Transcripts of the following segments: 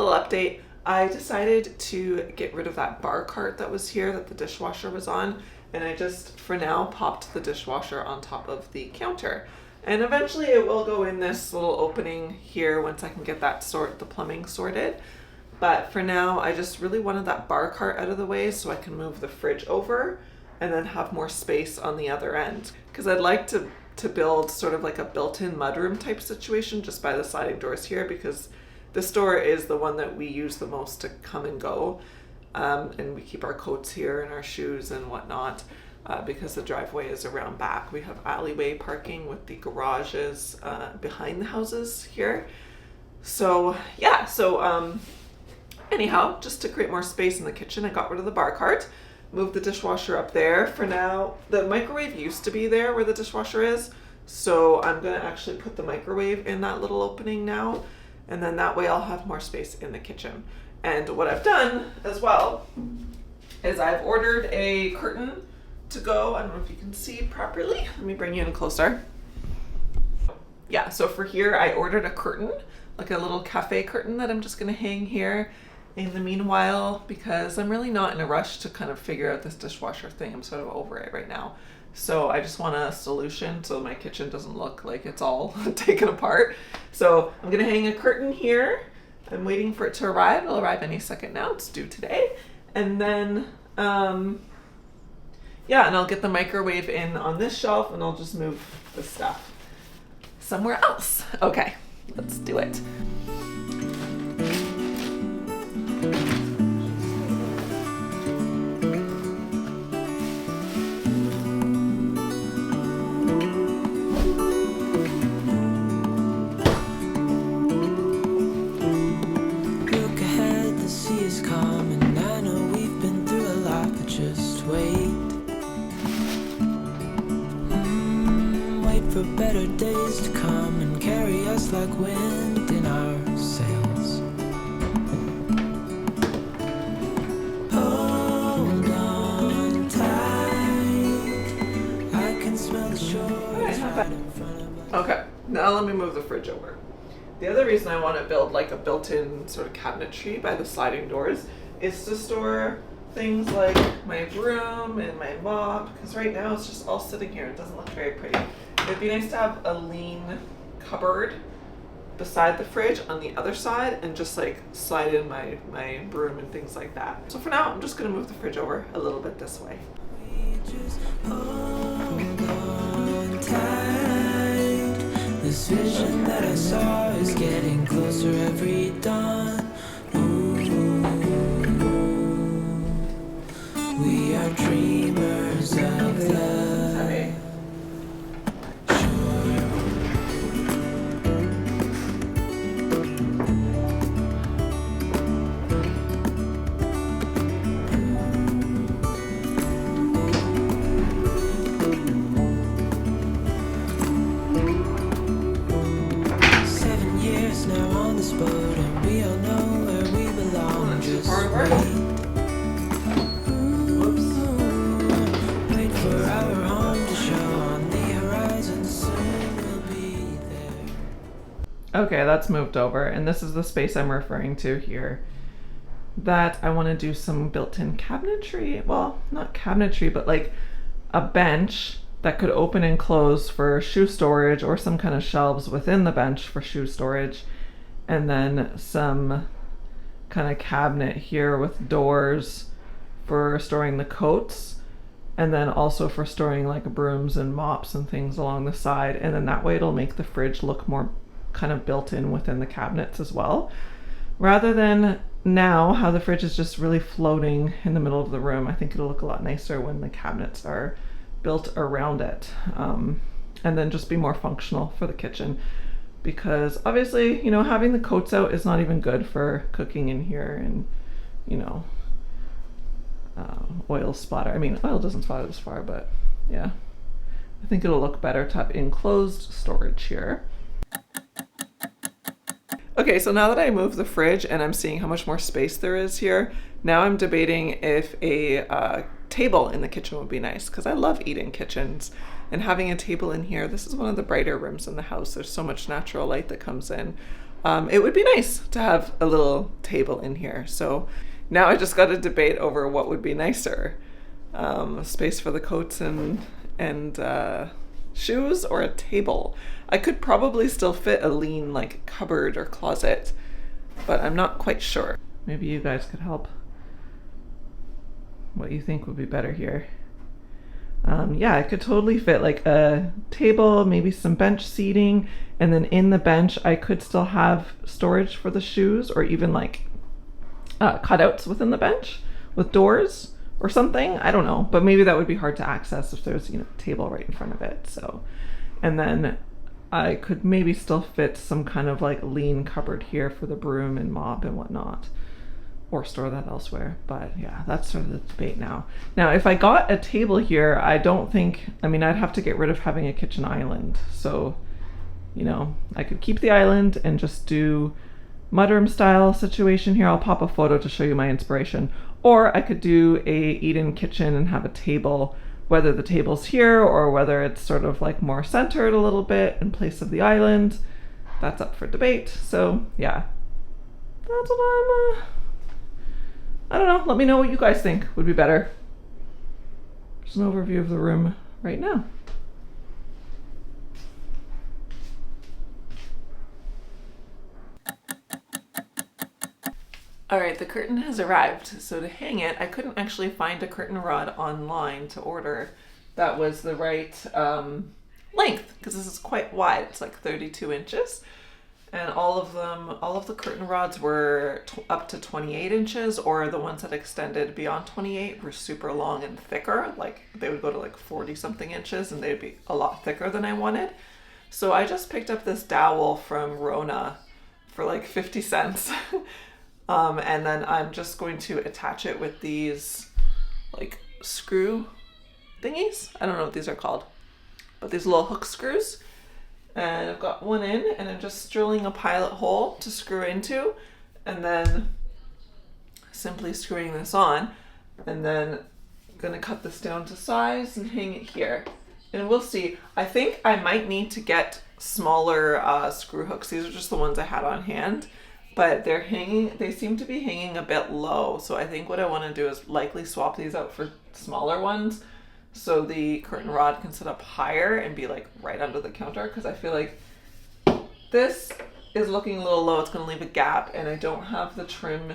little update. I decided to get rid of that bar cart that was here that the dishwasher was on, and I just, for now, popped the dishwasher on top of the counter. And eventually it will go in this little opening here once I can get the plumbing sorted. But for now, I just really wanted that bar cart out of the way so I can move the fridge over and then have more space on the other end. Because I'd like to build sort of like a built-in mudroom type situation just by the sliding doors here, because this door is the one that we use the most to come and go. And we keep our coats here and our shoes and whatnot because the driveway is around back. We have alleyway parking with the garages behind the houses here. So yeah, anyhow, just to create more space in the kitchen, I got rid of the bar cart, moved the dishwasher up there. For now, the microwave used to be there where the dishwasher is, so I'm gonna actually put the microwave in that little opening now, and then that way I'll have more space in the kitchen. And what I've done as well is I've ordered a curtain to go. I don't know if you can see properly. Let me bring you in closer. Yeah, so for here I ordered a curtain, like a little cafe curtain that I'm just gonna hang here in the meanwhile, because I'm really not in a rush to kind of figure out this dishwasher thing. I'm sort of over it right now. So I just want a solution so my kitchen doesn't look like it's all taken apart. So I'm gonna hang a curtain here. I'm waiting for it to arrive. It'll arrive any second now. It's due today. And then, yeah, and I'll get the microwave in on this shelf and I'll just move the stuff somewhere else. Okay, let's do it. For better days to come and carry us like wind in our sails. Hold on tight, I can smell the shore right in front of us. Okay, now let me move the fridge over. The other reason I want to build like a built-in sort of cabinetry by the sliding doors is to store things like my broom and my mop, because right now it's just all sitting here. It doesn't look very pretty. It'd be nice to have a lean cupboard beside the fridge on the other side and just like slide in my broom and things like that. So for now, I'm just gonna move the fridge over a little bit this way. We just hold on tight. This vision that I saw is getting closer every dawn. Ooh, we are dreamers of the Okay, that's moved over, and this is the space I'm referring to here. That I want to do some built-in cabinetry. Well, not cabinetry, but like a bench that could open and close for shoe storage, or some kind of shelves within the bench for shoe storage, and then some kind of cabinet here with doors for storing the coats, and then also for storing like brooms and mops and things along the side. And then that way it'll make the fridge look more kind of built in within the cabinets as well, rather than now how the fridge is just really floating in the middle of the room. I think it'll look a lot nicer when the cabinets are built around it, and then just be more functional for the kitchen, because obviously, you know, having the coats out is not even good for cooking in here, and you know, oil splatter. I mean, oil doesn't splatter this far, but yeah, I think it'll look better to have enclosed storage here. Okay, so now that I moved the fridge and I'm seeing how much more space there is here, now I'm debating if a table in the kitchen would be nice, because I love eating kitchens, and having a table in here, this is one of the brighter rooms in the house. There's so much natural light that comes in. it would be nice to have a little table in here. So now I just got to debate over what would be nicer. Space for the coats and shoes, or a table. I could probably still fit a lean like cupboard or closet, but I'm not quite sure. Maybe you guys could help. What you think would be better here? Yeah, I could totally fit like a table, maybe some bench seating, and then in the bench I could still have storage for the shoes, or even like cutouts within the bench with doors or something. I don't know, but maybe that would be hard to access if there's, you know, a table right in front of it. So, and then I could maybe still fit some kind of like lean cupboard here for the broom and mop and whatnot, or store that elsewhere. But yeah, that's sort of the debate now. Now, if I got a table here, I don't think, I mean, I'd have to get rid of having a kitchen island. So, you know, I could keep the island and just do mudroom style situation here. I'll pop a photo to show you my inspiration. Or I could do a eat-in kitchen and have a table, whether the table's here or whether it's sort of like more centered a little bit in place of the island. That's up for debate. So yeah, that's what I don't know. Let me know what you guys think would be better. There's an overview of the room right now. All right, the curtain has arrived. So to hang it, I couldn't actually find a curtain rod online to order that was the right length, because this is quite wide. It's like 32 inches. And all of the curtain rods were up to 28 inches, or the ones that extended beyond 28 were super long and thicker. Like they would go to like 40 something inches and they'd be a lot thicker than I wanted. So I just picked up this dowel from Rona for like 50 cents. And then I'm just going to attach it with these like screw thingies. I don't know what these are called, but these little hook screws. And I've got one in, and I'm just drilling a pilot hole to screw into, and then simply screwing this on, and then I'm gonna cut this down to size and hang it here. And we'll see. I think I might need to get smaller screw hooks. These are just the ones I had on hand, but they seem to be hanging a bit low. So I think what I want to do is likely swap these out for smaller ones, so the curtain rod can sit up higher and be like right under the counter, because I feel like this is looking a little low. It's going to leave a gap, and I don't have the trim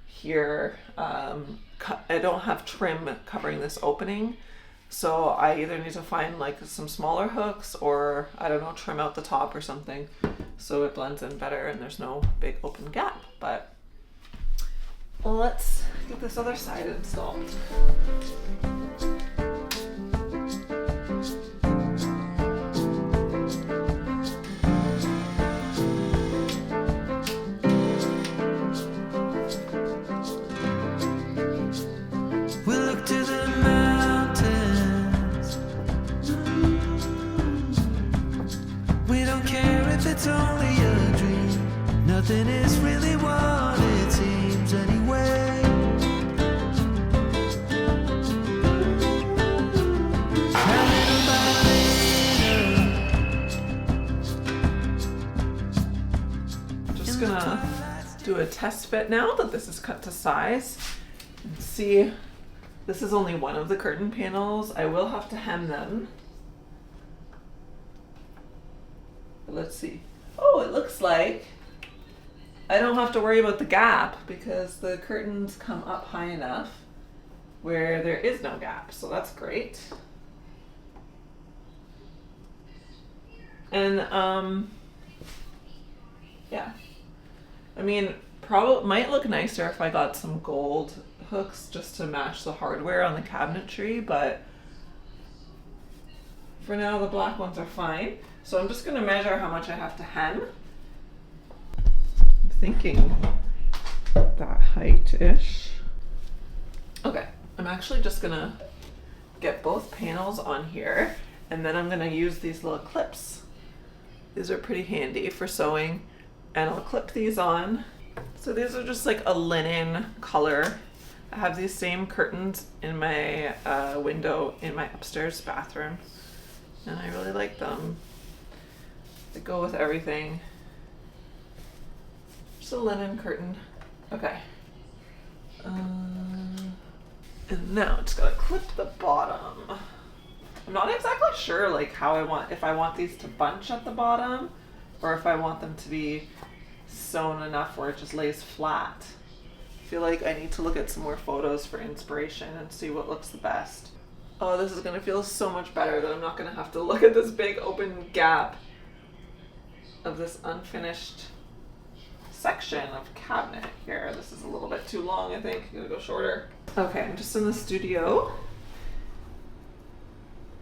here. I don't have trim covering this opening, so I either need to find like some smaller hooks, or I don't know, trim out the top or something so it blends in better and there's no big open gap. But let's get this other side installed. It's only a dream. Nothing is really what it seems anyway. I'm just gonna do a test fit now that this is cut to size. And see, this is only one of the curtain panels. I will have to hem them. Let's see. Oh, it looks like I don't have to worry about the gap because the curtains come up high enough where there is no gap. So that's great. And yeah. I mean, probably might look nicer if I got some gold hooks just to match the hardware on the cabinetry, but for now the black ones are fine. So I'm just going to measure how much I have to hem. I'm thinking that height-ish. Okay, I'm actually just going to get both panels on here, and then I'm going to use these little clips. These are pretty handy for sewing, and I'll clip these on. So these are just like a linen color. I have these same curtains in my window in my upstairs bathroom, and I really like them. They go with everything. a linen curtain. Okay. And now just gotta clip the bottom. I'm not exactly sure like how if I want these to bunch at the bottom or if I want them to be sewn enough where it just lays flat. I feel like I need to look at some more photos for inspiration and see what looks the best. Oh, this is gonna feel so much better that I'm not gonna have to look at this big open gap of this unfinished section of cabinet here. This is a little bit too long, I think. I'm gonna go shorter. Okay, I'm just in the studio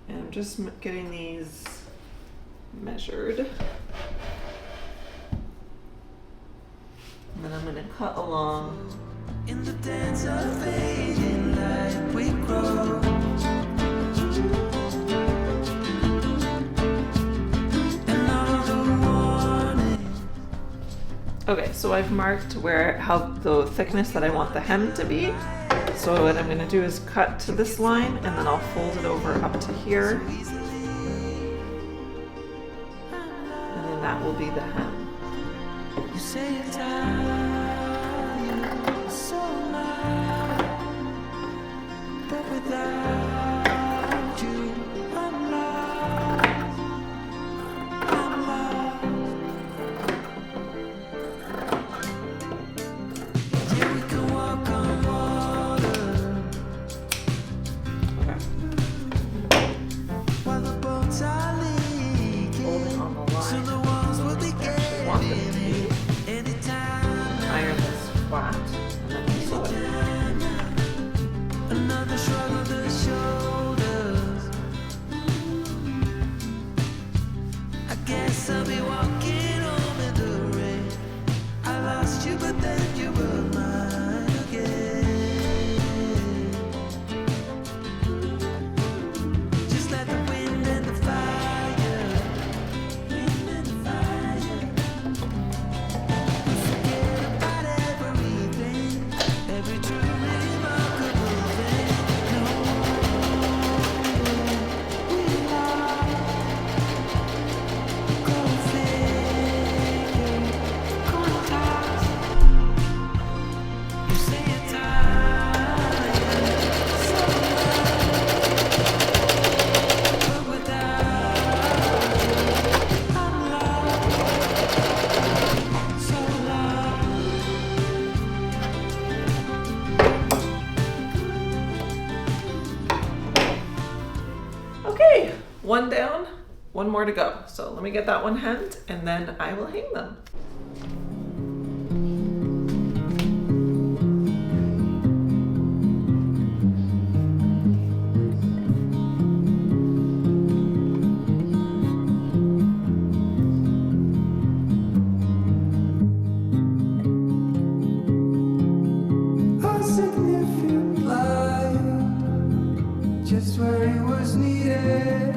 and I'm just getting these measured. And then I'm gonna cut along. In the dance of fading light we grow. Okay, so I've marked how the thickness that I want the hem to be. So what I'm gonna do is cut to this line and then I'll fold it over up to here. And then that will be the hem. You say it's time, so loud, but without you, I'm lost. I'm lost. Yeah, we can walk on water while the boats are leaking. On the line. So the walls will be I actually want them to be anytime. iron this flat and then sew it. Another shrug of the shoulders. I guess I'll be walking home in the rain. I lost you, but then you were mine again. Just like the wind and the fire. Wind and the fire. Forget about everything, every true remarkable thing. No, we are. Go figure, go toss. You say you're tired, so but without I'm lost, so lost. Okay, one down, one more to go. So let me get that one hemmed and then I will hang them. A significant light, just where it was needed.